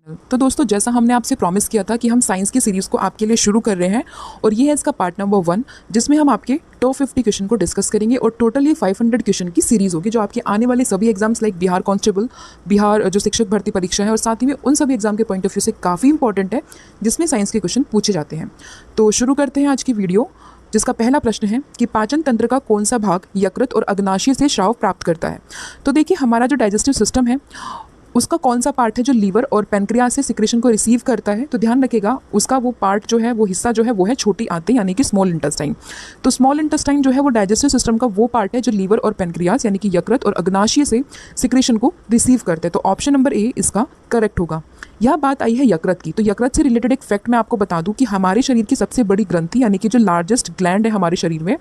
तो दोस्तों, जैसा हमने आपसे प्रॉमिस किया था कि हम साइंस की सीरीज़ को आपके लिए शुरू कर रहे हैं और ये है इसका पार्ट नंबर 1, जिसमें हम आपके टॉप 50 क्वेश्चन को डिस्कस करेंगे और टोटल ये 500 क्वेश्चन की सीरीज़ होगी, जो आपके आने वाले सभी exams like Bihar constable, Bihar जो शिक्षक भर्ती परीक्षा है और साथ ही में उन सभी एग्जाम के पॉइंट ऑफ व्यू से काफ़ी इंपॉर्टेंट है, जिसमें साइंस के क्वेश्चन पूछे जाते हैं। तो शुरू करते हैं आज की वीडियो, जिसका पहला प्रश्न है कि पाचन तंत्र का कौन सा भाग यकृत और अग्नाशय से स्राव प्राप्त करता है। तो देखिए, हमारा जो डाइजेस्टिव सिस्टम है उसका कौन सा पार्ट है जो लीवर और पेनक्रियास से सिक्रेशन को रिसीव करता है। तो ध्यान रखिएगा, उसका वो पार्ट जो है, वो हिस्सा जो है, वो है छोटी आंतें यानी कि स्मॉल इंटेस्टाइन। तो स्मॉल इंटेस्टाइन जो है वो डाइजेस्टिव सिस्टम का वो पार्ट है जो लीवर और पेनक्रियास यानी कि यकृत और अग्नाशय से सिक्रेशन को रिसीव करते हैं। तो ऑप्शन नंबर ए इसका करेक्ट होगा। यह बात आई है यकृत की, तो यकृत से रिलेटेड एक फैक्ट मैं आपको बता दूं कि हमारे शरीर की सबसे बड़ी ग्रंथि यानी कि जो लार्जेस्ट ग्लैंड है हमारे शरीर में,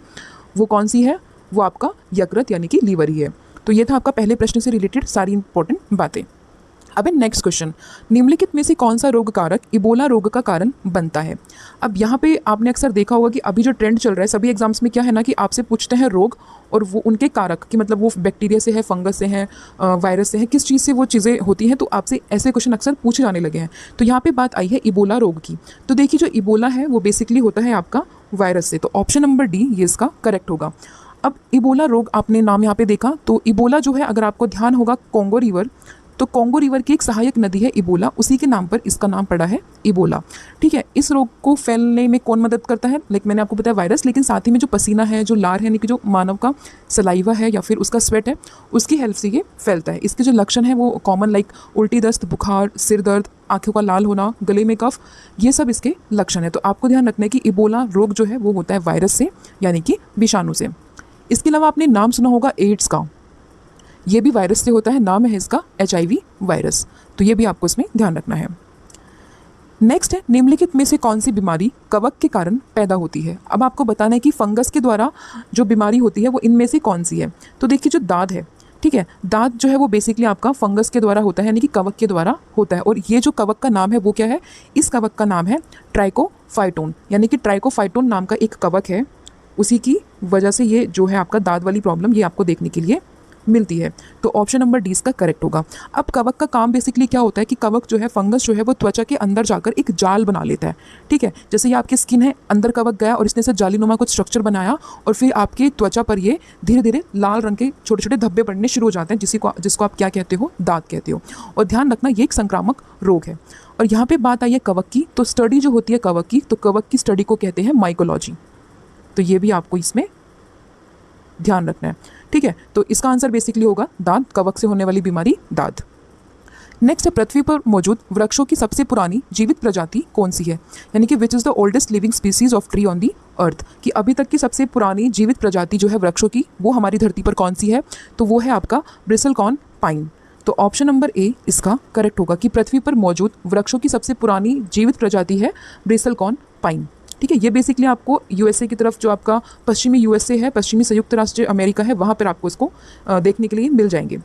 वो कौन सी है? वो आपका यकृत यानी कि लीवर ही है। तो ये था आपका पहले प्रश्न से रिलेटेड सारी इंपॉर्टेंट बातें। अब नेक्स्ट क्वेश्चन, निम्नलिखित में से कौन सा रोग कारक इबोला रोग का कारण बनता है। अब यहाँ पे आपने अक्सर देखा होगा कि अभी जो ट्रेंड चल रहा है सभी एग्जाम्स में क्या है ना, कि आपसे पूछते हैं रोग और वो उनके कारक कि मतलब वो बैक्टीरिया से है, फंगस से है, वायरस से है, किस चीज़ से वो चीज़ें होती हैं। तो आपसे ऐसे क्वेश्चन अक्सर पूछे जाने लगे हैं। तो यहाँ पे बात आई है इबोला रोग की। तो देखिए, जो इबोला है वो बेसिकली होता है आपका वायरस से। तो ऑप्शन नंबर डी ये इसका करेक्ट होगा। अब इबोला रोग आपने नाम यहाँ पे देखा, तो इबोला जो है, अगर आपको ध्यान होगा कॉन्गो रिवर, तो कॉन्गो रिवर की एक सहायक नदी है इबोला, उसी के नाम पर इसका नाम पड़ा है इबोला। ठीक है, इस रोग को फैलने में कौन मदद करता है? लाइक मैंने आपको बताया वायरस, लेकिन साथ ही में जो पसीना है, जो लार है, यानी कि जो मानव का सलाइवा है या फिर उसका स्वेट है, उसकी हेल्प से ये फैलता है। इसके जो लक्षण है वो कॉमन लाइक उल्टी, दस्त, बुखार, सिर दर्द, आंखों का लाल होना, गले में कफ, ये सब इसके लक्षण है। तो आपको ध्यान रखना है कि इबोला रोग जो है वो होता है वायरस से यानी कि विषाणु से। इसके अलावा आपने नाम सुना होगा एड्स का, ये भी वायरस से होता है, नाम है इसका HIV वायरस। तो ये भी आपको इसमें ध्यान रखना है। नेक्स्ट है, निम्नलिखित में से कौन सी बीमारी कवक के कारण पैदा होती है। अब आपको बताना है कि फंगस के द्वारा जो बीमारी होती है वो इनमें से कौन सी है। तो देखिए, जो दाद है, ठीक है, दाद जो है वो बेसिकली आपका फंगस के द्वारा होता है, यानी कि कवक के द्वारा होता है। और ये जो कवक का नाम है वो क्या है? इस कवक का नाम है ट्राइकोफाइटोन, यानी कि ट्राइकोफाइटोन नाम का एक कवक है। उसी की वजह से ये जो है आपका दाद वाली प्रॉब्लम ये आपको देखने के लिए मिलती है। तो ऑप्शन नंबर डी इसका करेक्ट होगा। अब कवक का काम बेसिकली क्या होता है कि कवक जो है, फंगस जो है, वो त्वचा के अंदर जाकर एक जाल बना लेता है। ठीक है, जैसे ये आपकी स्किन है, अंदर कवक गया और इसने से जालीनुमा कुछ स्ट्रक्चर बनाया और फिर आपके त्वचा पर ये धीरे धीरे लाल रंग के छोटे छोटे धब्बे पड़ने शुरू हो जाते हैं, जिसको आप क्या कहते हो? दाद कहते हो। और ध्यान रखना, ये एक संक्रामक रोग है। और यहाँ पे बात आई है कवक की, तो स्टडी जो होती है कवक की, तो कवक की स्टडी को कहते हैं माइकोलॉजी। तो ये भी आपको इसमें ध्यान रखना है। ठीक है, तो इसका आंसर बेसिकली होगा दाद, कवक से होने वाली बीमारी दाद। नेक्स्ट है, पृथ्वी पर मौजूद वृक्षों की सबसे पुरानी जीवित प्रजाति कौन सी है, यानी कि which is the oldest living species of tree on the earth, कि अभी तक की सबसे पुरानी जीवित प्रजाति जो है वृक्षों की, वो हमारी धरती पर कौन सी है। तो वो है आपका ब्रिसलकॉर्न पाइन। तो ऑप्शन नंबर ए इसका करेक्ट होगा कि पृथ्वी पर मौजूद वृक्षों की सबसे पुरानी जीवित प्रजाति है ब्रिसलकॉर्न पाइन। ठीक है, ये बेसिकली आपको यूएसए की तरफ, जो आपका पश्चिमी यूएसए है, पश्चिमी संयुक्त राष्ट्र अमेरिका है, वहाँ पर आपको इसको देखने के लिए मिल जाएंगे।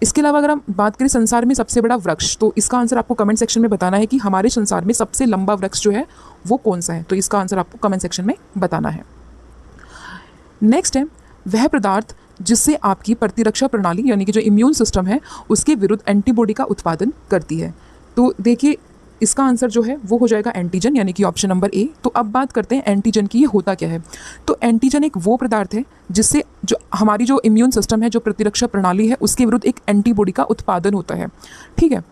इसके अलावा अगर हम बात करें संसार में सबसे बड़ा वृक्ष, तो इसका आंसर आपको कमेंट सेक्शन में बताना है कि हमारे संसार में सबसे लंबा वृक्ष जो है वो कौन सा है। तो इसका आंसर आपको कमेंट सेक्शन में बताना है। नेक्स्ट है, वह पदार्थ जिससे आपकी प्रतिरक्षा प्रणाली यानी कि जो इम्यून सिस्टम है उसके विरुद्ध एंटीबॉडी का उत्पादन करती है। तो देखिए, इसका आंसर जो है वो हो जाएगा एंटीजन, यानी कि ऑप्शन नंबर ए। तो अब बात करते हैं एंटीजन की, ये होता क्या है। तो एंटीजन एक वो पदार्थ है जिससे जो हमारी जो इम्यून सिस्टम है, जो प्रतिरक्षा प्रणाली है, उसके विरुद्ध एक एंटीबॉडी का उत्पादन होता है। ठीक है,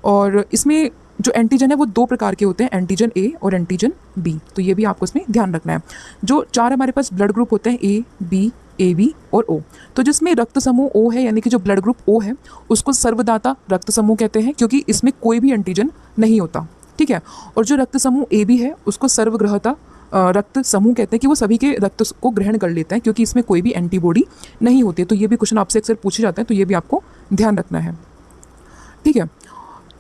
और इसमें जो एंटीजन है वो 2 प्रकार के होते हैं, एंटीजन ए और एंटीजन बी। तो ये भी आपको इसमें ध्यान रखना है। जो 4 हमारे पास ब्लड ग्रुप होते हैं, ए, बी, AB और O, तो जिसमें रक्त समूह O है, यानी कि जो ब्लड ग्रुप O है, उसको सर्वदाता रक्त समूह कहते हैं, क्योंकि इसमें कोई भी एंटीजन नहीं होता। ठीक है, और जो रक्त समूह AB है उसको सर्वग्रहता रक्त समूह कहते हैं, कि वो सभी के रक्त को ग्रहण कर लेता है, क्योंकि इसमें कोई भी एंटीबॉडी नहीं होती। तो ये भी क्वेश्चन आपसे अक्सर पूछे जाते हैं, तो ये भी आपको ध्यान रखना है। ठीक है,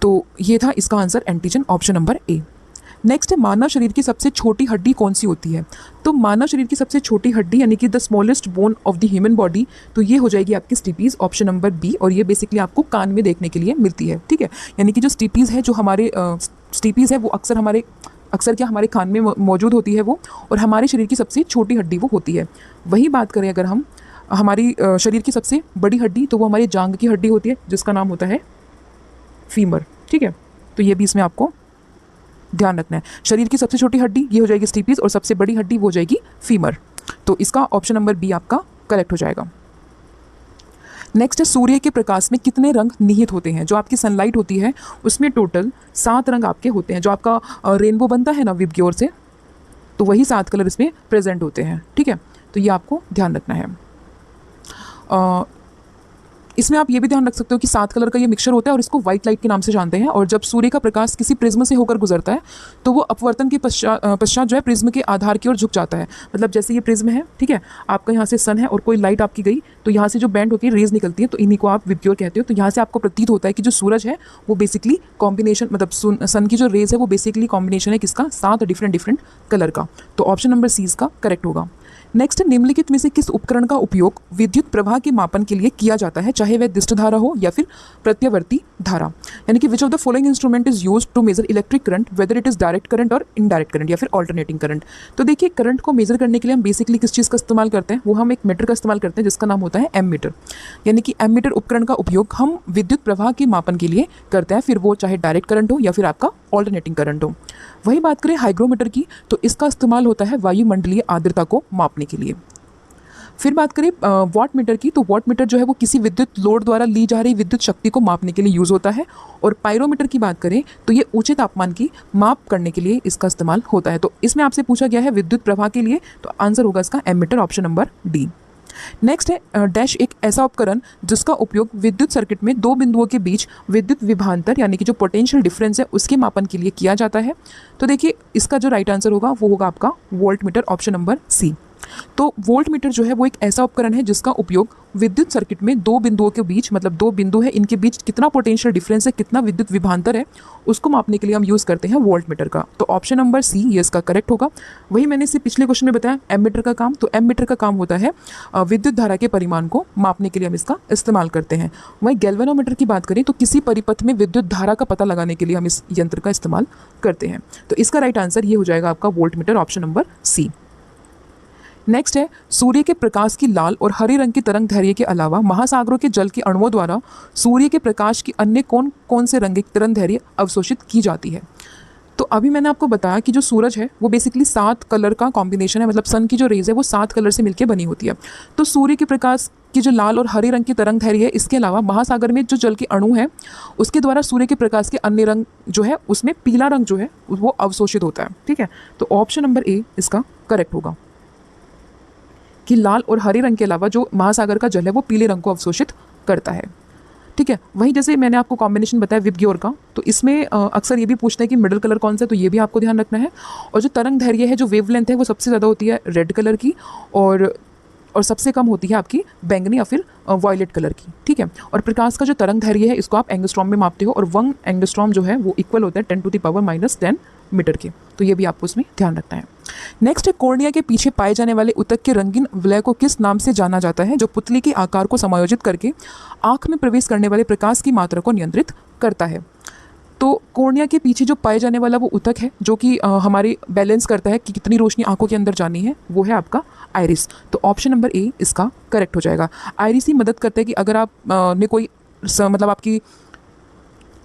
तो ये था इसका answer antigen, option number A. Next है, मानव शरीर की सबसे छोटी हड्डी कौन सी होती है। तो मानव शरीर की सबसे छोटी हड्डी यानी कि the smallest bone of the human body, तो ये हो जाएगी आपकी स्टीपीज, ऑप्शन नंबर बी। और ये बेसिकली आपको कान में देखने के लिए मिलती है। ठीक है, यानी कि जो स्टीपीज है, जो हमारे स्टीपीज है, वो अक्सर क्या हमारे कान में मौजूद होती है वो, और हमारे शरीर की सबसे छोटी हड्डी वो होती है। वही बात करें अगर हम हमारी शरीर की सबसे बड़ी हड्डी, तो वो हमारी जांघ की हड्डी होती है, जिसका नाम होता है फीमर। ठीक है, तो ये भी इसमें आपको ध्यान रखना है। शरीर की सबसे छोटी हड्डी ये हो जाएगी स्टीपीज और सबसे बड़ी हड्डी वो हो जाएगी फीमर। तो इसका ऑप्शन नंबर बी आपका करेक्ट हो जाएगा। नेक्स्ट है सूर्य के प्रकाश में कितने रंग निहित होते हैं। जो आपकी सनलाइट होती है उसमें टोटल 7 रंग आपके होते हैं। जो आपका रेनबो बनता है ना विबग्योर से, तो वही 7 कलर इसमें प्रेजेंट होते हैं। ठीक है, तो ये आपको ध्यान रखना है। इसमें आप ये भी ध्यान रख सकते हो कि 7 कलर का ये मिक्सचर होता है और इसको व्हाइट लाइट के नाम से जानते हैं। और जब सूर्य का प्रकाश किसी प्रिज्म से होकर गुजरता है तो वो अपवर्तन के पश्चात जो है प्रिज्म के आधार की ओर झुक जाता है। मतलब जैसे ये प्रिज्म है, ठीक है, आपका यहाँ से सन है और कोई लाइट आपकी गई तो यहाँ से जो बैंड होकर रेज निकलती है तो इन्हीं को आप विबग्योर कहते हो। तो यहाँ से आपको प्रतीत होता है कि जो सूरज है वो बेसिकली कॉम्बिनेशन, मतलब सन की जो रेज है वो बेसिकली कॉम्बिनेशन है किसका, 7 डिफरेंट कलर का। तो ऑप्शन नंबर सी इसका करेक्ट होगा। नेक्स्ट, निम्नलिखित में से किस उपकरण का उपयोग विद्युत प्रवाह के मापन के लिए किया जाता है, चाहे वह दिष्ट धारा हो या फिर प्रत्यावर्ती धारा। यानी कि which of the following instrument is used to measure electric current whether it is direct current और इनडायरेक्ट करंट या फिर ऑल्टरनेटिंग करंट। तो देखिए, करंट को मेजर करने के लिए हम बेसिकली किस चीज़ का इस्तेमाल करते हैं, वो हम एक मीटर का इस्तेमाल करते हैं जिसका नाम होता है एमीटर। यानी कि एमीटर उपकरण का उपयोग हम विद्युत प्रवाह के मापन के लिए करते हैं, फिर वो चाहे डायरेक्ट करंट हो या फिर आपका ऑल्टरनेटिंग करंट हो। वही बात करें हाइग्रोमीटर की, तो इसका इस्तेमाल होता है वायुमंडलीय आर्द्रता को मापने के लिए। फिर बात करें वाट मीटर की, तो वाट मीटर जो है वो किसी विद्युत लोड द्वारा ली जा रही विद्युत शक्ति को मापने के लिए यूज़ होता है। और पायरोमीटर की बात करें तो ये ऊंचे तापमान की माप करने के लिए इसका इस्तेमाल होता है। तो इसमें आपसे पूछा गया है विद्युत प्रवाह के लिए, तो आंसर होगा इसका ammeter, option number D. Next है डैश, एक ऐसा उपकरण जिसका उपयोग विद्युत सर्किट में 2 बिंदुओं के बीच विद्युत विभवांतर यानी कि जो पोटेंशियल डिफरेंस है उसके मापन के लिए किया जाता है। तो देखिए, इसका जो राइट आंसर होगा वो होगा आपका voltmeter, option number C. तो वोल्ट मीटर जो है वो एक ऐसा उपकरण है जिसका उपयोग विद्युत सर्किट में 2 बिंदुओं के बीच, मतलब 2 बिंदु है, इनके बीच कितना पोटेंशियल डिफरेंस है, कितना विद्युत विभवांतर है, उसको मापने के लिए हम यूज़ करते हैं वोल्ट मीटर का। तो ऑप्शन नंबर सी ये इसका करेक्ट होगा। वही मैंने इसे पिछले क्वेश्चन में बताया एमीटर का काम, तो एमीटर का काम होता है विद्युत धारा के परिमाण को मापने के लिए हम इसका इस्तेमाल करते हैं। वहीं गैल्वेनोमीटर की बात करें तो किसी परिपथ में विद्युत धारा का पता लगाने के लिए हम इस यंत्र का इस्तेमाल करते हैं। तो इसका राइट आंसर ये हो जाएगा आपका voltmeter, option number C. Next है, सूर्य के प्रकाश की लाल और हरे रंग की तरंग दैर्घ्य के अलावा महासागरों के जल के अणुओं द्वारा सूर्य के प्रकाश की अन्य कौन कौन से रंग की तरंग दैर्घ्य अवशोषित की जाती है। तो अभी मैंने आपको बताया कि जो सूरज है वो बेसिकली 7 कलर का कॉम्बिनेशन है, मतलब सन की जो रेज है वो 7 कलर से मिलकर बनी होती है। तो सूर्य के प्रकाश की जो लाल और हरे रंग की तरंग दैर्घ्य है, इसके अलावा महासागर में जो जल के अणु है उसके द्वारा सूर्य के प्रकाश के अन्य रंग जो है उसमें पीला रंग जो है वो अवशोषित होता है। ठीक है, तो ऑप्शन नंबर ए इसका करेक्ट होगा कि लाल और हरे रंग के अलावा जो महासागर का जल है वो पीले रंग को अवशोषित करता है। ठीक है, वहीं जैसे मैंने आपको कॉम्बिनेशन बताया विबग्योर का, तो इसमें अक्सर ये भी पूछते हैं कि मिडिल कलर कौन सा है, तो ये भी आपको ध्यान रखना है। और जो तरंग दैर्घ्य है, जो वेवलेंथ है, वो सबसे ज़्यादा होती है रेड कलर की और सबसे कम होती है आपकी बैंगनी या फिर वॉयलेट कलर की। ठीक है, और प्रकाश का जो तरंग दैर्घ्य है इसको आप एंगस्ट्रॉम में मापते हो और 1 एंगस्ट्रॉम जो है वो इक्वल होता है 10⁻⁻10 मीटर के। तो ये भी आपको इसमें ध्यान रखना है। नेक्स्ट है, कॉर्निया के पीछे पाए जाने वाले ऊतक के रंगीन विलय को किस नाम से जाना जाता है, जो पुतली के आकार को समायोजित करके आँख में प्रवेश करने वाले प्रकाश की मात्रा को नियंत्रित करता है। तो कॉर्निया के पीछे जो पाए जाने वाला वो ऊतक है जो कि हमारे बैलेंस करता है कि कितनी रोशनी आंखों के अंदर जानी है, वो है आपका आइरिस। तो ऑप्शन नंबर ए इसका करेक्ट हो जाएगा। आइरिस ही मदद करता है कि अगर आप ने कोई मतलब आपकी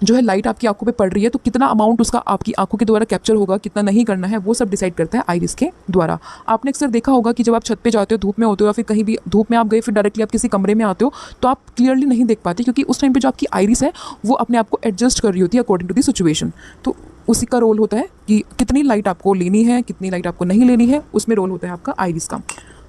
जो है लाइट आपकी आंखों पे पड़ रही है तो कितना अमाउंट उसका आपकी आंखों के द्वारा कैप्चर होगा, कितना नहीं करना है, वो सब डिसाइड करता है आइरिस के द्वारा। आपने अक्सर देखा होगा कि जब आप छत पे जाते हो, धूप में होते हो या फिर कहीं भी धूप में आप गए, फिर डायरेक्टली आप किसी कमरे में आते हो तो आप क्लियरली नहीं देख पाते, क्योंकि उस टाइम पे जो आपकी आइरिस है वो अपने आप को एडजस्ट कर रही होती है अकॉर्डिंग टू दी सिचुएशन। तो उसी का रोल होता है कि कितनी लाइट आपको लेनी है, कितनी लाइट आपको नहीं लेनी है, उसमें रोल होता है आपका आइरिस का।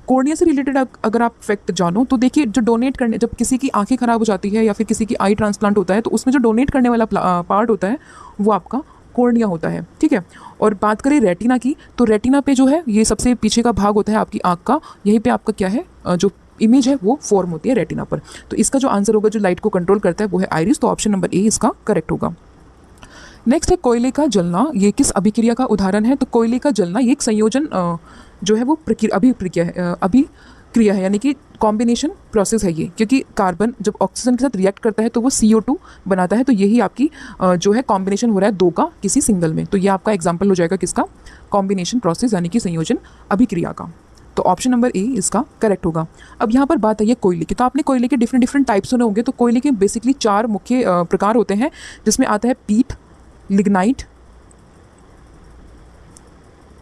कॉर्निया से रिलेटेड अगर आप फैक्ट जानो तो देखिए, जो डोनेट करने, जब किसी की आंखें खराब हो जाती है या फिर किसी की आई ट्रांसप्लांट होता है तो उसमें जो डोनेट करने वाला पार्ट होता है वो आपका कॉर्निया होता है। ठीक है, और बात करें रेटिना की, तो रेटिना पे जो है ये सबसे पीछे का भाग होता है आपकी आँख का, यहीं पे आपका क्या है जो इमेज है वो फॉर्म होती है रेटिना पर। तो इसका जो आंसर होगा, जो लाइट को कंट्रोल करता है, वो है आइरिस। तो ऑप्शन नंबर ए इसका करेक्ट होगा। नेक्स्ट है, कोयले का जलना, ये किस अभिक्रिया का उदाहरण है। तो कोयले का जलना ये एक संयोजन जो है वो अभिक्रिया है, यानी कि कॉम्बिनेशन प्रोसेस है ये, क्योंकि कार्बन जब ऑक्सीजन के साथ रिएक्ट करता है तो वो CO2 बनाता है। तो यही आपकी जो है कॉम्बिनेशन हो रहा है 2 का किसी सिंगल में। तो ये आपका एग्जाम्पल हो जाएगा किसका, कॉम्बिनेशन प्रोसेस यानी कि संयोजन अभिक्रिया का। तो ऑप्शन नंबर ए इसका करेक्ट होगा। अब यहाँ पर बात है ये कोयले की, तो आपने कोयले के डिफरेंट टाइप्स सुने होंगे। तो कोयले के बेसिकली 4 मुख्य प्रकार होते हैं, जिसमें आता है पीट, लिग्नाइट,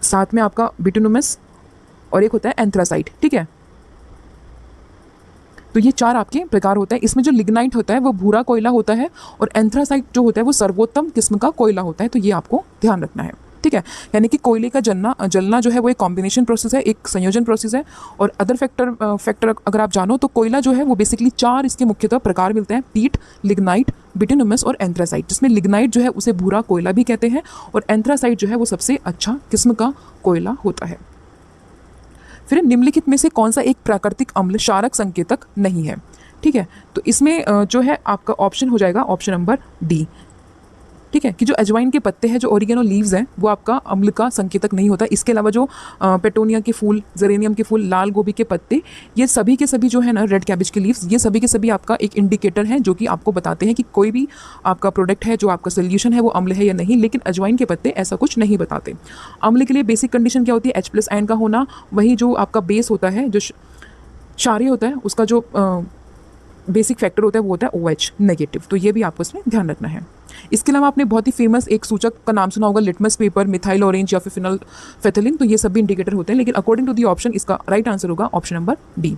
साथ में आपका बिटुमिनस और एक होता है एंथ्रासाइट। ठीक है, तो ये 4 आपके प्रकार होता है। इसमें जो लिग्नाइट होता है वो भूरा कोयला होता है और एंथ्रासाइट जो होता है वो सर्वोत्तम किस्म का कोयला होता है। तो ये आपको ध्यान रखना है। ठीक है, यानी कि कोयले का जलना जो है वो एक कॉम्बिनेशन प्रोसेस है, एक संयोजन प्रोसेस है। और अदर फैक्टर अगर आप जानो तो कोयला जो है वो बेसिकली 4 इसके मुख्यतः प्रकार मिलते हैं, पीट, लिग्नाइट, बिटुमिनस और एंथ्रासाइट, जिसमें लिग्नाइट जो है उसे भूरा कोयला भी कहते हैं और एंथ्रासाइट जो है वो सबसे अच्छा किस्म का कोयला होता है। फिर निम्नलिखित में से कौन सा एक प्राकृतिक अम्ल क्षारक संकेतक नहीं है? ठीक है, तो इसमें जो है आपका ऑप्शन हो जाएगा ऑप्शन नंबर डी। ठीक है, कि जो अजवाइन के पत्ते हैं, जो ओरिगेनो लीव्स हैं, वो आपका अम्ल का संकेतक नहीं होता। इसके अलावा जो पेटोनिया के फूल, जेरेनियम के फूल, लाल गोभी के पत्ते, ये सभी के सभी जो है ना, रेड कैबेज के लीव्स, ये सभी के सभी आपका एक इंडिकेटर हैं जो कि आपको बताते हैं कि कोई भी आपका प्रोडक्ट है, जो आपका सोल्यूशन है, वो अम्ल है या नहीं। लेकिन अजवाइन के पत्ते ऐसा कुछ नहीं बताते। अम्ल के लिए बेसिक कंडीशन क्या होती है? H+ आयन का होना। वही जो आपका बेस होता है, जो क्षारीय होता है, उसका जो बेसिक फैक्टर होता है वो होता है OH नेगेटिव। तो ये भी आपको इसमें ध्यान रखना है। इसके अलावा आपने बहुत ही फेमस एक सूचक का नाम सुना होगा, लिटमस पेपर, मिथाइल ऑरेंज या फिर फिनोल्फेथिलीन। तो ये सब भी इंडिकेटर होते हैं, लेकिन अकॉर्डिंग टू दी ऑप्शन इसका राइट आंसर होगा ऑप्शन नंबर डी।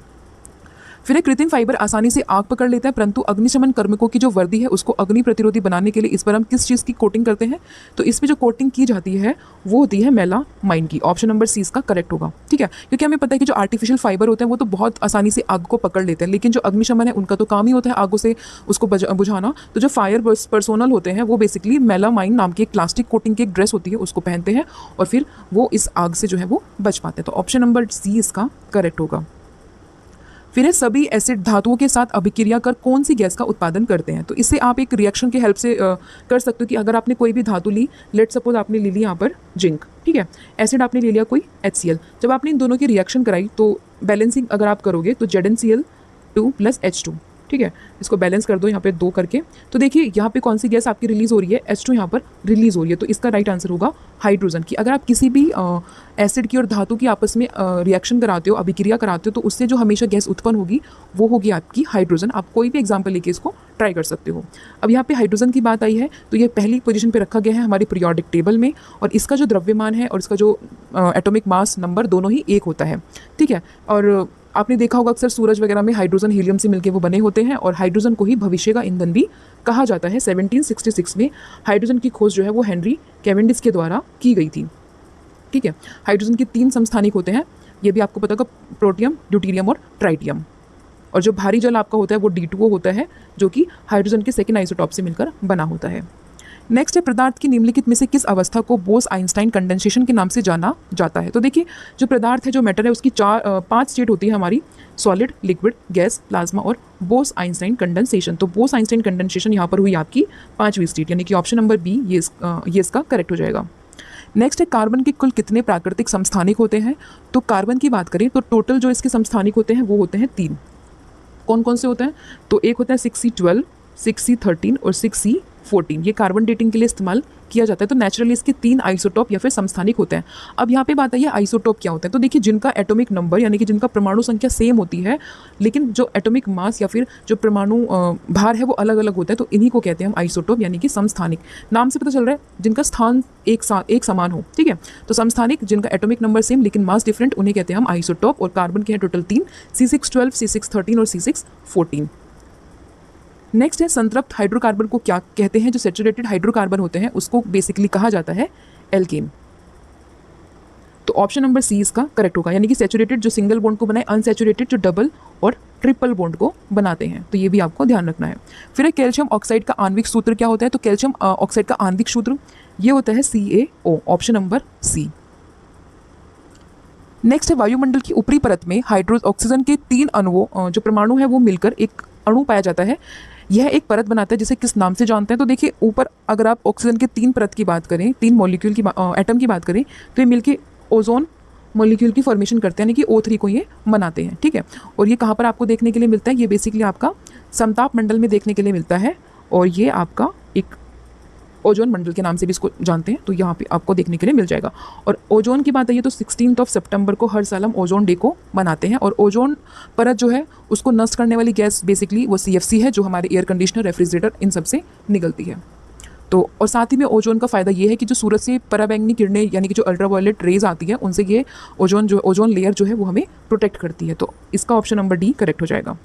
फिर एक कृत्रिम फाइबर आसानी से आग पकड़ लेता है, परंतु अग्निशमन कार्मिकों की जो वर्दी है उसको अग्नि प्रतिरोधी बनाने के लिए इस पर हम किस चीज़ की कोटिंग करते हैं? तो इसमें जो कोटिंग की जाती है वो होती है मेलामाइन की। ऑप्शन नंबर सी इसका करेक्ट होगा। ठीक है, क्योंकि हमें पता है कि जो आर्टिफिशियल फाइबर होते हैं वो तो बहुत आसानी से आग को पकड़ लेते हैं, लेकिन जो अग्निशमन है उनका तो काम ही होता है आगों से उसको बुझाना। तो जो फायर पर्सोनल होते हैं वो बेसिकली मेलामाइन नाम की एक प्लास्टिक कोटिंग की एक ड्रेस होती है, उसको पहनते हैं और फिर वो इस आग से जो है वो बच पाते हैं। तो ऑप्शन नंबर सी इसका करेक्ट होगा। फिर है सभी एसिड धातुओं के साथ अभिक्रिया कर कौन सी गैस का उत्पादन करते हैं? तो इससे आप एक रिएक्शन के हेल्प से कर सकते हो कि अगर आपने कोई भी धातु ली, लेट सपोज आपने ले ली यहाँ पर जिंक, ठीक है, एसिड आपने ले लिया कोई HCl। जब आपने इन दोनों की रिएक्शन कराई तो बैलेंसिंग अगर आप करोगे तो ZnCl2 + H2, ठीक है, इसको बैलेंस कर दो यहाँ पे 2 करके। तो देखिए यहाँ पे कौन सी गैस आपकी रिलीज हो रही है? H2 यहाँ पर रिलीज हो रही है। तो इसका राइट आंसर होगा हाइड्रोजन की। अगर आप किसी भी एसिड की और धातु की आपस में रिएक्शन कराते हो, अभिक्रिया कराते हो, तो उससे जो हमेशा गैस उत्पन्न होगी वो होगी आपकी हाइड्रोजन। आप कोई भी एग्जाम्पल लेके इसको ट्राई कर सकते हो। अब यहाँ पे हाइड्रोजन की बात आई है तो ये पहली पोजीशन पे रखा गया है हमारी पीरियोडिक टेबल में, और इसका जो द्रव्यमान है और इसका जो एटॉमिक मास नंबर दोनों ही 1 होता है। ठीक है, और आपने देखा होगा अक्सर सूरज वगैरह में हाइड्रोजन हीलियम से मिलकर वो बने होते हैं, और हाइड्रोजन को ही भविष्य का ईंधन भी कहा जाता है। 1766 में हाइड्रोजन की खोज जो है वो हेनरी कैवेंडिश के द्वारा की गई थी। ठीक है, हाइड्रोजन के 3 समस्थानिक होते हैं, ये भी आपको पता होगा, प्रोटियम, ड्यूटीरियम और ट्राइटियम। और जो भारी जल आपका होता है वो D2O होता है, जो कि हाइड्रोजन के सेकेंड आइसोटॉप से मिलकर बना होता है। नेक्स्ट है पदार्थ की निम्नलिखित में से किस अवस्था को बोस-आइंस्टाइन कंडेंसेशन के नाम से जाना जाता है? तो देखिए जो पदार्थ है, जो मैटर है, उसकी 5 स्टेट होती है हमारी, सॉलिड, लिक्विड, गैस, प्लाज्मा और बोस-आइंस्टाइन कंडेंसेशन। तो बोस-आइंस्टाइन कंडेंसेशन यहाँ पर हुई आपकी 5वीं स्टेट, यानी कि ऑप्शन नंबर बी ये इसका करेक्ट हो जाएगा। नेक्स्ट है कार्बन के कुल कितने प्राकृतिक समस्थानिक होते हैं? तो कार्बन की बात करें तो टोटल जो इसके समस्थानिक होते हैं वो होते हैं 3। कौन कौन से होते हैं? तो एक होता है 6C12, 6C13 और 6C14। ये कार्बन डेटिंग के लिए इस्तेमाल किया जाता है। तो नेचुरली इसके 3 आइसोटॉप या फिर समस्थानिक होते हैं। अब यहाँ पे बात आई है आइसोटॉप क्या होता है। तो देखिए जिनका एटॉमिक नंबर यानी कि जिनका परमाणु संख्या सेम होती है, लेकिन जो एटॉमिक मास या फिर जो परमाणु भार है वो अलग अलग होता है, तो इन्हीं को कहते हैं हम आइसोटॉप यानी कि समस्थानिक। नाम से पता चल रहा है जिनका स्थान एक समान हो। ठीक है, तो समस्थानिक जिनका एटॉमिक नंबर सेम लेकिन मास डिफरेंट, उन्हें कहते हैं हम आइसोटॉप। और कार्बन के हैं टोटल 3, C612, C613 और C614। नेक्स्ट है संतृप्त हाइड्रोकार्बन को क्या कहते हैं? जो सैचुरेटेड हाइड्रोकार्बन होते हैं उसको बेसिकली कहा जाता है एल्केन। तो ऑप्शन नंबर सी इसका करेक्ट होगा, यानी कि सैचुरेटेड जो सिंगल बॉन्ड को बनाए, अनसैचुरेटेड जो डबल और ट्रिपल बॉन्ड को बनाते हैं। तो ये भी आपको ध्यान रखना है। फिर है कैल्शियम ऑक्साइड का आणविक सूत्र क्या होता है? तो कैल्शियम ऑक्साइड का आणविक सूत्र ये होता है CaO, option number C. Next है वायुमंडल की ऊपरी परत में ऑक्सीजन के 3 अणुओं जो परमाणु है वो मिलकर एक अणु पाया जाता है। यह एक परत बनाता है जिसे किस नाम से जानते हैं? तो देखिए ऊपर अगर आप ऑक्सीजन के 3 परत की बात करें, 3 मॉलिक्यूल की एटम की बात करें, तो ये मिलके ओजोन मॉलिक्यूल की फॉर्मेशन करते हैं, यानी कि O3 को ये बनाते हैं। ठीक है, और ये कहाँ पर आपको देखने के लिए मिलता है? ये बेसिकली आपका समताप मंडल में देखने के लिए मिलता है, और ये आपका एक ओजोन मंडल के नाम से भी इसको जानते हैं, तो यहाँ पे आपको देखने के लिए मिल जाएगा। और ओजोन की बात आई है तो 16 सितंबर को हर साल हम ओजोन डे को मनाते हैं। और ओजोन परत जो है उसको नष्ट करने वाली गैस बेसिकली वो CFC है, जो हमारे एयर कंडीशनर, रेफ्रिजरेटर इन सब से निकलती है। तो और साथ ही में ओजोन का फ़ायदा ये है कि जो सूरज से पराबैंगनी किरणें यानी कि जो अल्ट्रावायलेट रेज आती है उनसे ये ओजोन लेयर जो है वो हमें प्रोटेक्ट करती है। तो इसका ऑप्शन नंबर डी करेक्ट हो जाएगा।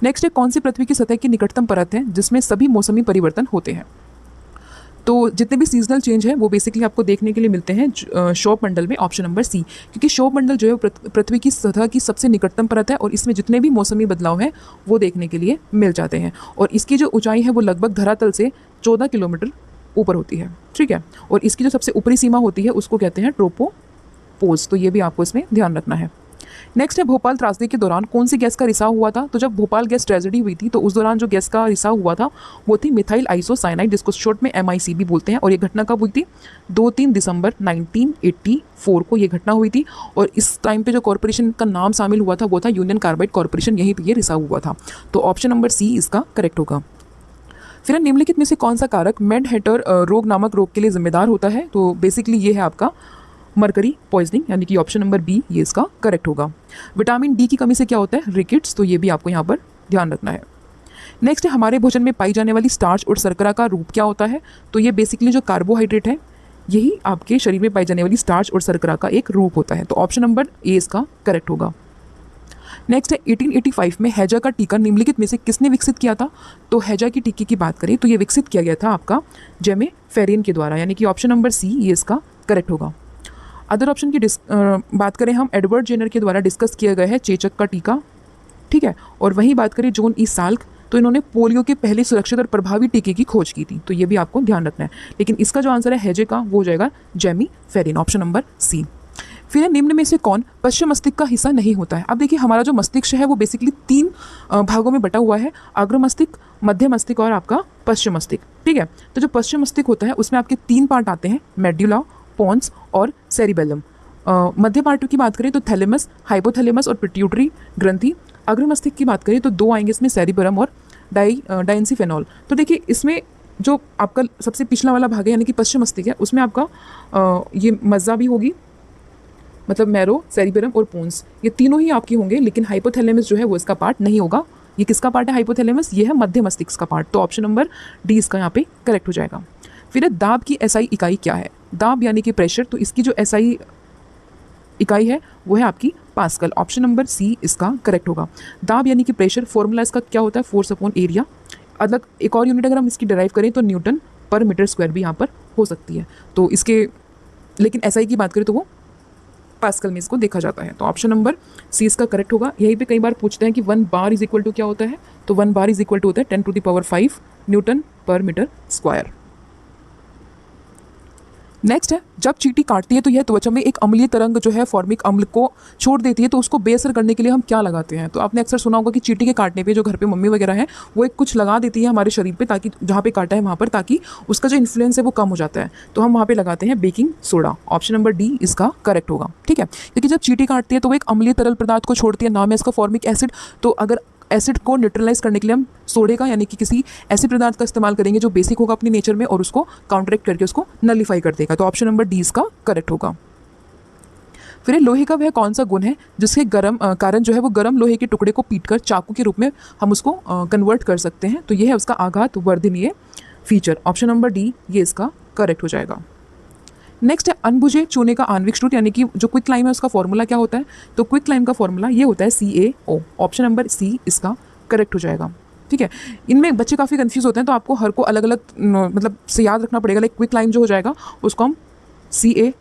नेक्स्ट है, कौन सी पृथ्वी की सतह की निकटतम परत है जिसमें सभी मौसमी परिवर्तन होते हैं? तो जितने भी सीजनल चेंज है वो बेसिकली आपको देखने के लिए मिलते हैं शोभ मंडल में, ऑप्शन नंबर सी, क्योंकि शोभ मंडल जो है पृथ्वी की सतह की सबसे निकटतम परत है और इसमें जितने भी मौसमी बदलाव हैं वो देखने के लिए मिल जाते हैं। और इसकी जो ऊंचाई है वो लगभग धरातल से 14 किलोमीटर ऊपर होती है, ठीक है। और इसकी जो सबसे ऊपरी सीमा होती है उसको कहते हैं ट्रोपोपोज। तो ये भी आपको इसमें ध्यान रखना है। नेक्स्ट है, भोपाल त्रासदी के दौरान कौन सी गैस का रिसाव हुआ था? तो जब भोपाल गैस ट्रेजेडी हुई थी तो उस दौरान जो गैस का रिसाव हुआ था वो थी मिथाइल आइसोसाइनाइड, जिसको शॉर्ट में MIC भी बोलते हैं। और ये घटना कब हुई थी? 2-3 दिसंबर 1984 को ये घटना हुई थी। और इस टाइम पे जो कॉरपोरेशन का नाम शामिल हुआ था वो था यूनियन कार्बाइड कॉरपोरेशन, यहीं पर ये रिसाव हुआ था। तो ऑप्शन नंबर सी इसका करेक्ट होगा। फिर निम्नलिखित में से कौन सा कारक मैड हैटर रोग नामक रोग के लिए जिम्मेदार होता है? तो बेसिकली ये है आपका मरकरी पॉइजनिंग, यानी कि ऑप्शन नंबर बी ये इसका करेक्ट होगा। विटामिन डी की कमी से क्या होता है? रिकेट्स। तो ये भी आपको यहाँ पर ध्यान रखना है। नेक्स्ट है, हमारे भोजन में पाई जाने वाली स्टार्च और शर्करा का रूप क्या होता है? तो ये बेसिकली जो कार्बोहाइड्रेट है यही आपके शरीर में पाई जाने वाली स्टार्च और शर्करा का एक रूप होता है। तो ऑप्शन नंबर ए इसका करेक्ट होगा। नेक्स्ट है, 1885 में हैजा का टीका निम्नलिखित में से किसने विकसित किया था? तो हैजा की टीके की बात करें तो ये विकसित किया गया था आपका जेमे फेरिन के द्वारा, यानी कि ऑप्शन नंबर सी ये इसका करेक्ट होगा। अदर ऑप्शन की बात करें हम, एडवर्ड जेनर के द्वारा डिस्कस किया गया है चेचक का टीका, ठीक है। और वहीं बात करें जॉन ई साल्क, तो इन्होंने पोलियो के पहले सुरक्षित और प्रभावी टीके की खोज की थी। तो ये भी आपको ध्यान रखना है। लेकिन इसका जो आंसर है हैजे का वो हो जाएगा जेमी फेरिन, ऑप्शन नंबर सी। फिर निम्न में से कौन पश्चिम मस्तिष्क का हिस्सा नहीं होता है? अब देखिए, हमारा जो मस्तिष्क है वो बेसिकली 3 भागों में बटा हुआ है, अग्र मस्तिष्क, मध्य मस्तिष्क और आपका पश्चिम मस्तिष्क, ठीक है। तो जो पश्चिम मस्तिष्क होता है उसमें आपके 3 पार्ट आते हैं, मेड्यूला, पोन्स और सेरिबेलम। मध्य पार्ट की बात करें तो थैलेमस, हाइपोथैलेमस और पिट्यूटरी ग्रंथि। अग्र मस्तिष्क की बात करें तो 2 आएंगे इसमें, सेरिबेरम और डाइंसिफेनॉल। तो देखिए, इसमें जो आपका सबसे पिछला वाला भाग है यानी कि पश्चिम मस्तिष्क है उसमें आपका ये मज्जा भी होगी, मतलब मैरो, सेरिबेरम और पोन्स, ये तीनों ही आपकी होंगे। लेकिन हाइपोथैलेमस जो है वो इसका पार्ट नहीं होगा। ये किसका पार्ट है? हाइपोथैलेमस, ये है मध्य मस्तिष्क का पार्ट। तो ऑप्शन नंबर डी इसका यहाँ पे करेक्ट हो जाएगा। फिर दाब की SI इकाई क्या है? दाब यानी कि प्रेशर, तो इसकी जो SI इकाई है वो है आपकी पास्कल, ऑप्शन नंबर सी इसका करेक्ट होगा। दाब यानी कि प्रेशर, फॉर्मूला इसका क्या होता है? Force upon area. अलग एक और यूनिट अगर हम इसकी डिराइव करें तो न्यूटन पर मीटर स्क्वायर भी यहाँ पर हो सकती है। तो इसके लेकिन SI की बात करें तो वो पास्कल में इसको देखा जाता है। तो ऑप्शन नंबर सी इसका करेक्ट होगा। यहीं पे कई बार पूछते हैं कि 1 बार इज इक्वल टू क्या होता है? तो 1 बार इज इक्वल टू होता है 10⁵ न्यूटन पर मीटर स्क्वायर। नेक्स्ट है, जब चींटी काटती है तो यह त्वचा में एक अम्लीय तरंग जो है फॉर्मिक अम्ल को छोड़ देती है, तो उसको बेअसर करने के लिए हम क्या लगाते हैं? तो आपने अक्सर सुना होगा कि चींटी के काटने पे जो घर पे मम्मी वगैरह है वो एक कुछ लगा देती है हमारे शरीर पे, ताकि जहाँ पे काटा है वहाँ पर, ताकि उसका जो इन्फ्लुएंस है वो कम हो जाता है। तो हम वहाँ पे लगाते हैं baking soda, option number D इसका करेक्ट होगा, ठीक है। क्योंकि जब चींटी काटती है तो वो एक अम्लीय तरल पदार्थ को छोड़ती है, नाम है इसका फॉर्मिक एसिड। तो अगर एसिड को न्यूट्रलाइज करने के लिए हम सोडे का यानी कि किसी ऐसे पदार्थ का इस्तेमाल करेंगे जो बेसिक होगा अपनी नेचर में और उसको काउंटरैक्ट करके उसको नलिफाई कर देगा। तो ऑप्शन नंबर डी इसका करेक्ट होगा। फिर लोहे का वह कौन सा गुण है जिसके कारण जो है वो गर्म लोहे के टुकड़े को पीटकर चाकू के रूप में हम उसको कन्वर्ट कर सकते हैं? तो ये है उसका आघात वर्धनीय फीचर, ऑप्शन नंबर डी ये इसका करेक्ट हो जाएगा। नेक्स्ट है, अनबुझे चूने का आणविक स्रोत यानी कि जो क्विक लाइम है उसका फॉर्मूला क्या होता है? तो क्विक लाइम का फॉर्मूला ये होता है CaO, ऑप्शन नंबर सी इसका करेक्ट हो जाएगा, ठीक है। इनमें बच्चे काफ़ी कंफ्यूज होते हैं तो आपको हर को अलग अलग मतलब से याद रखना पड़ेगा। लाइक क्विक लाइम जो हो जाएगा उसको हम CaO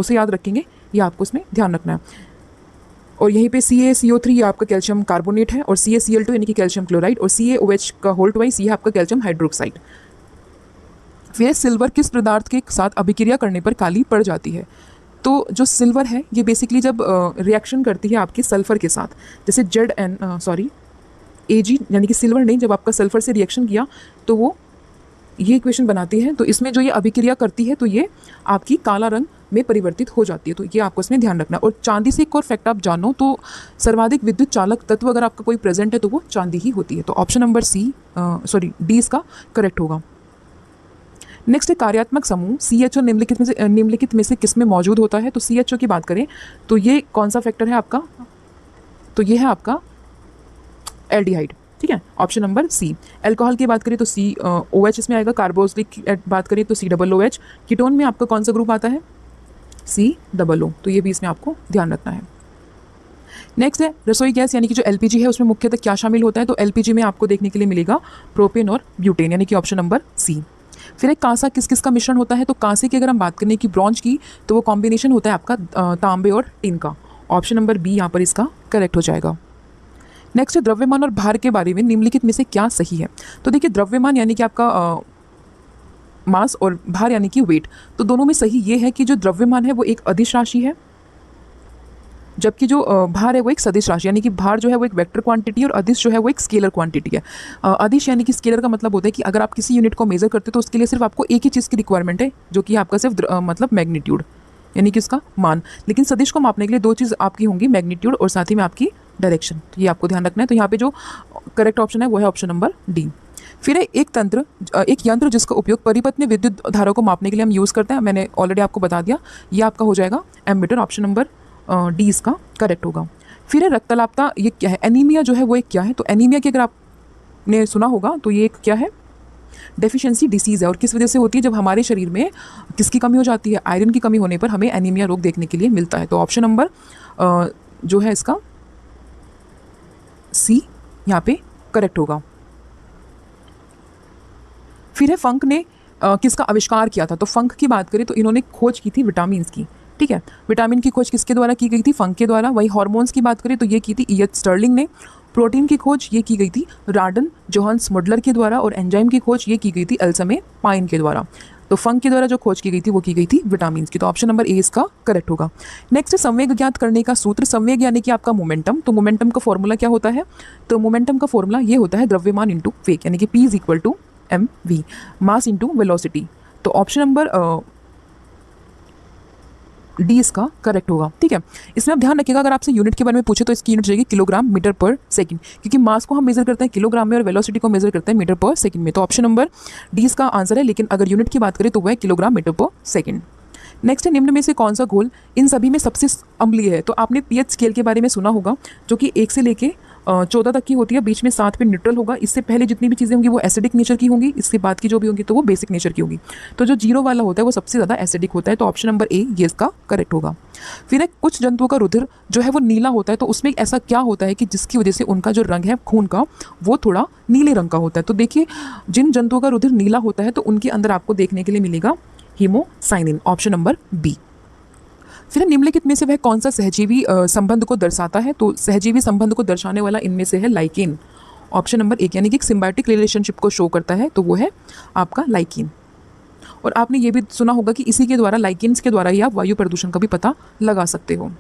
से याद रखेंगे, ये आपको इसमें ध्यान रखना है। और यहीं पे CaCO3 ये आपका कैल्शियम कार्बोनेट है, और CaCl2 यानी कि कैल्शियम क्लोराइड, और CaOH का होल ट्वाइस ये आपका कैल्शियम हाइड्रोक्साइड। फिर सिल्वर किस पदार्थ के साथ अभिक्रिया करने पर काली पड़ जाती है? तो जो सिल्वर है ये बेसिकली जब रिएक्शन करती है आपके सल्फर के साथ, जैसे Ag यानी कि सिल्वर ने जब आपका सल्फर से रिएक्शन किया तो वो ये इक्वेशन बनाती है। तो इसमें जो ये अभिक्रिया करती है तो ये आपकी काला रंग में परिवर्तित हो जाती है। तो ये आपको इसमें ध्यान रखना है। और चांदी से एक और फैक्ट आप जानो तो सर्वाधिक विद्युत चालक तत्व अगर आपका कोई प्रेजेंट है तो वो चांदी ही होती है। तो ऑप्शन नंबर डी इसका करेक्ट होगा। नेक्स्ट है, कार्यात्मक समूह CHO निम्नलिखित में से किस में मौजूद होता है? तो CHO की बात करें तो ये कौन सा फैक्टर है आपका? तो ये है आपका एल्डिहाइड, ठीक है, ऑप्शन नंबर सी। अल्कोहल की बात करें तो सी ओ एच इसमें आएगा, कार्बोक्सिलिक की बात करें तो C double O H. Ketone में आपका कौन सा ग्रुप आता है? सी डबल ओ, तो ये भी इसमें आपको ध्यान रखना है। नेक्स्ट है रसोई गैस यानी कि जो एलपीजी है उसमें मुख्यतः क्या शामिल होता है? तो एलपीजी में आपको देखने के लिए मिलेगा प्रोपेन और ब्यूटेन यानी कि ऑप्शन नंबर सी। फिर एक कांसा किस किस का मिश्रण होता है? तो कांसे की अगर हम बात करें कि ब्रॉन्ज की, तो वो कॉम्बिनेशन होता है आपका तांबे और टिन का। ऑप्शन नंबर बी यहाँ पर इसका करेक्ट हो जाएगा। नेक्स्ट है द्रव्यमान और भार के बारे में निम्नलिखित में से क्या सही है? तो देखिए द्रव्यमान यानी कि आपका मास और भार यानी कि वेट, तो दोनों में सही ये है कि जो द्रव्यमान है वो एक अदिश राशि है, जबकि जो भार है वो एक सदिश राशि, यानी कि भार जो है वो एक वेक्टर क्वांटिटी है और अदिश जो है वो एक स्केलर क्वांटिटी है। अदिश यानी कि स्केलर का मतलब होता है कि अगर आप किसी यूनिट को मेजर करते हो तो उसके लिए सिर्फ आपको एक ही चीज़ की रिक्वायरमेंट है, जो कि आपका सिर्फ मतलब मैग्नीट्यूड यानी कि उसका मान। लेकिन सदिश को मापने के लिए दो चीज़ आपकी होंगी, मैग्नीट्यूड और साथ ही में आपकी डायरेक्शन। तो ये आपको ध्यान रखना है। तो यहाँ पे जो करेक्ट ऑप्शन है वो है ऑप्शन नंबर डी। फिर है एक यंत्र जिसका उपयोग परिपथ में विद्युत धारा को मापने के लिए हम यूज़ करते हैं, मैंने ऑलरेडी आपको बता दिया, ये आपका हो जाएगा एमीटर। ऑप्शन नंबर डी इसका करेक्ट होगा। फिर है रक्तलापता, ये क्या है? एनीमिया जो है वो एक क्या है? तो एनीमिया की अगर आपने सुना होगा तो ये एक क्या है? डेफिशिएंसी डिसीज़ है। और किस वजह से होती है? जब हमारे शरीर में किसकी कमी हो जाती है? आयरन की कमी होने पर हमें एनीमिया रोग देखने के लिए मिलता है। तो ऑप्शन नंबर जो है इसका सी यहाँ पे करेक्ट होगा। फिर है फंक ने किसका आविष्कार किया था? तो फंक की बात करें तो इन्होंने खोज की थी विटामिन की, ठीक है। विटामिन की खोज किसके द्वारा की गई थी? फंक के द्वारा। वही हार्मोन्स की बात करें तो ये की थी ईएच स्टर्लिंग ने। प्रोटीन की खोज ये की गई थी राडन जोहान्स मुडलर के द्वारा, और एंजाइम की खोज ये की गई थी एल्समे पाइन के द्वारा। तो फंक के द्वारा जो खोज की गई थी वो की गई थी विटामिन की। तो ऑप्शन नंबर ए इसका करेक्ट होगा। नेक्स्ट संवेग ज्ञात करने का सूत्र। संवेग यानी कि आपका मोमेंटम। तो मोमेंटम का फॉर्मूला क्या होता है? तो मोमेंटम का फॉर्मूला ये होता है द्रव्यमान इंटू वेग, यानी कि P is equal to mv, mass into velocity. तो ऑप्शन नंबर डी इसका करेक्ट होगा, ठीक है। इसमें आप ध्यान रखिएगा, अगर आपसे यूनिट के बारे में पूछे तो इसकी यूनिट रहेगी किलोग्राम मीटर पर सेकंड, क्योंकि मास को हम मेजर करते हैं किलोग्राम में और वेलोसिटी को मेजर करते हैं मीटर पर सेकंड में। तो ऑप्शन नंबर डी इसका आंसर है, लेकिन अगर यूनिट की बात करें तो वह किलोग्राम मीटर पर सेकंड। नेक्स्ट है निम्न में से कौन सा घोल इन सभी में सबसे अम्लीय है? तो आपने पीएच स्केल के बारे में सुना होगा, जो कि 1 से लेके 14 तक की होती है, बीच में 7 पे न्यूट्रल होगा। इससे पहले जितनी भी चीज़ें होंगी वो एसिडिक नेचर की होंगी, इसके बाद की जो भी होंगी तो वो बेसिक नेचर की होंगी। तो जो 0 वाला होता है वो सबसे ज़्यादा एसिडिक होता है। तो ऑप्शन नंबर ए ये इसका करेक्ट होगा। फिर एक कुछ जंतुओं का रुधिर जो है वो नीला होता है, तो उसमें ऐसा क्या होता है कि जिसकी वजह से उनका जो रंग है खून का वो थोड़ा नीले रंग का होता है? तो देखिए जिन जंतुओं का रुधिर नीला होता है तो उनके अंदर आपको देखने के लिए मिलेगा हीमोसाइनिन, ऑप्शन नंबर बी। फिर निम्नलिखित में से वह कौन सा सहजीवी संबंध को दर्शाता है? तो सहजीवी संबंध को दर्शाने वाला इनमें से है लाइकेन, ऑप्शन नंबर 1, यानी कि एक सिम्बायोटिक रिलेशनशिप को शो करता है, तो वो है आपका लाइकेन। और आपने ये भी सुना होगा कि इसी के द्वारा, लाइकेन्स के द्वारा ही आप वायु प्रदूषण का भी पता लगा सकते हो।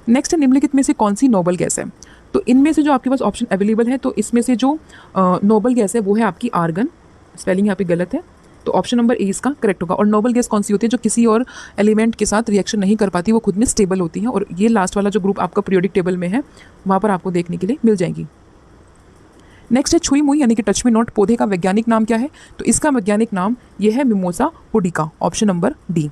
नेक्स्ट है निम्नलिखित में से कौन सी नोबल गैस है? तो इनमें से जो आपके पास ऑप्शन अवेलेबल है, तो इसमें से जो नोबल गैस है वो है आपकी आर्गन, स्पेलिंग यहाँ पे गलत है, तो ऑप्शन नंबर ए इसका करेक्ट होगा। और नोबल गैस कौन सी होती है? जो किसी और एलिमेंट के साथ रिएक्शन नहीं कर पाती, वो खुद में स्टेबल होती है। और ये लास्ट वाला जो ग्रुप आपका पीरियोडिक टेबल में है वहाँ पर आपको देखने के लिए मिल जाएंगी। नेक्स्ट है छुई मुई यानी कि टच मी नॉट, पौधे का वैज्ञानिक नाम क्या है? तो इसका वैज्ञानिक नाम ये है mimosa pudica, option number D.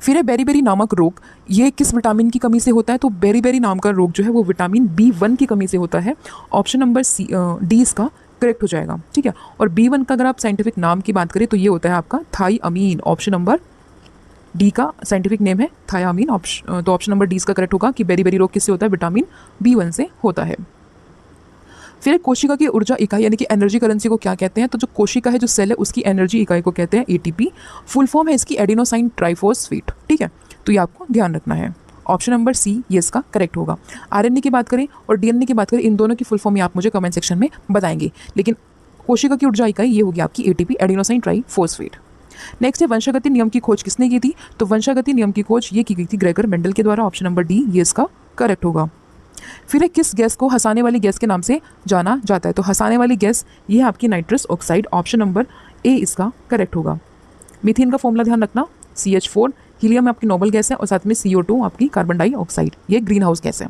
फिर है बेरीबेरी नामक रोग, ये किस विटामिन की कमी से होता है? तो बेरीबेरी नाम का रोग जो है वो विटामिन B1 की कमी से होता है, ऑप्शन नंबर डी इसका करेक्ट हो जाएगा, ठीक है। और B1 का अगर आप साइंटिफिक नाम की बात करें तो ये होता है आपका थाइअमीन, ऑप्शन नंबर डी का साइंटिफिक नेम है थाइअमीन। तो ऑप्शन नंबर डी इसका करेक्ट होगा कि बेरीबेरी रोग किससे होता है? विटामिन B1 से होता है। फिर कोशिका की ऊर्जा इकाई यानी कि एनर्जी करेंसी को क्या कहते हैं? तो जो कोशिका है, जो सेल है, उसकी एनर्जी इकाई को कहते हैं ATP। फुल फॉर्म है इसकी एडिनोसाइन ट्राइफॉस्फेट, ठीक है। तो ये आपको ध्यान रखना है, ऑप्शन नंबर सी ये इसका करेक्ट होगा। RNA की बात करें और DNA की बात करें, इन दोनों की फुल फॉर्म आप मुझे कमेंट सेक्शन में बताएंगे, लेकिन कोशिका की ऊर्जा इकाई ये होगी आपकी ATP, एडिनोसाइन ट्राइफॉस्फेट। नेक्स्ट है वंशागति नियम की खोज किसने की थी? तो वंशागति नियम की खोज ये की गई थी ग्रेगर मेंडल के द्वारा, ऑप्शन नंबर डी ये इसका करेक्ट होगा। फिर है किस गैस को हंसाने वाली गैस के नाम से जाना जाता है? तो हंसाने वाली गैस ये है आपकी nitrous oxide, option number A इसका करेक्ट होगा। मीथेन का फॉर्मूला ध्यान रखना CH4, हीलियम आपकी नोबल गैस है और साथ में CO2 आपकी कार्बन डाइऑक्साइड, ये ग्रीन हाउस गैस है।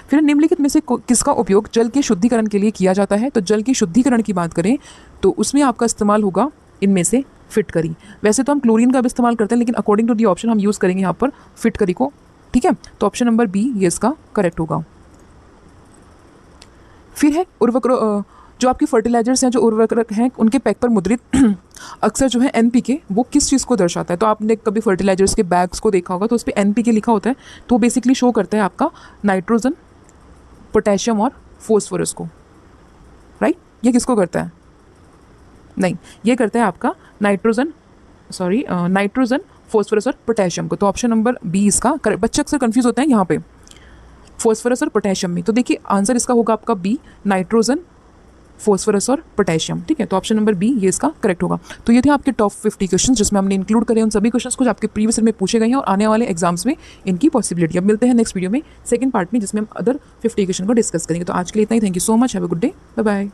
फिर निम्नलिखित में से किसका उपयोग जल के शुद्धिकरण के लिए किया जाता है? तो जल के शुद्धिकरण की बात करें तो उसमें आपका इस्तेमाल होगा इनमें से फिटकरी। वैसे तो हम क्लोरीन का भी इस्तेमाल करते हैं, लेकिन अकॉर्डिंग टू दी ऑप्शन हम यूज़ करेंगे यहाँ पर फिटकरी को, ठीक है। तो ऑप्शन नंबर बी ये इसका करेक्ट होगा। फिर है उर्वरक, जो आपके फर्टिलाइजर्स हैं, जो उर्वरक हैं, उनके पैक पर मुद्रित अक्सर जो है NPK, वो किस चीज़ को दर्शाता है? तो आपने कभी फर्टिलाइजर्स के बैग्स को देखा होगा, तो उस पर NPK लिखा होता है, तो वो बेसिकली शो करता है आपका नाइट्रोजन, पोटेशियम और फॉस्फोरस को, राइट? ये किसको करता है? नहीं, ये करता है आपका नाइट्रोजन, नाइट्रोजन, फॉस्फोरस और पोटेशियम को। तो ऑप्शन नंबर बी इसका करेक्ट। बच्चे अक्सर कंफ्यूज होते हैं यहाँ पे फॉस्फोरस और पोटेशियम में, तो देखिए आंसर इसका होगा आपका बी, नाइट्रोजन, फॉस्फोरस और पोटेशियम। ठीक है, तो ऑप्शन नंबर बी ये इसका करेक्ट होगा। तो ये थे आपके टॉप 50 क्वेश्चन जिसमें हमने इंक्लूड करे उन सभी क्वेश्चंस को जो आपके प्रीवियस ईयर में पूछे गए हैं और आने वाले एग्जाम्स में इनकी पॉसिबिलिटी। अब मिलते हैं नेक्स्ट वीडियो में सेकंड पार्ट में जिसमें हम अदर 50 क्वेश्चन को डिस्कस करेंगे। तो आज के लिए इतना ही। Thank you so much, have a good day, bye bye.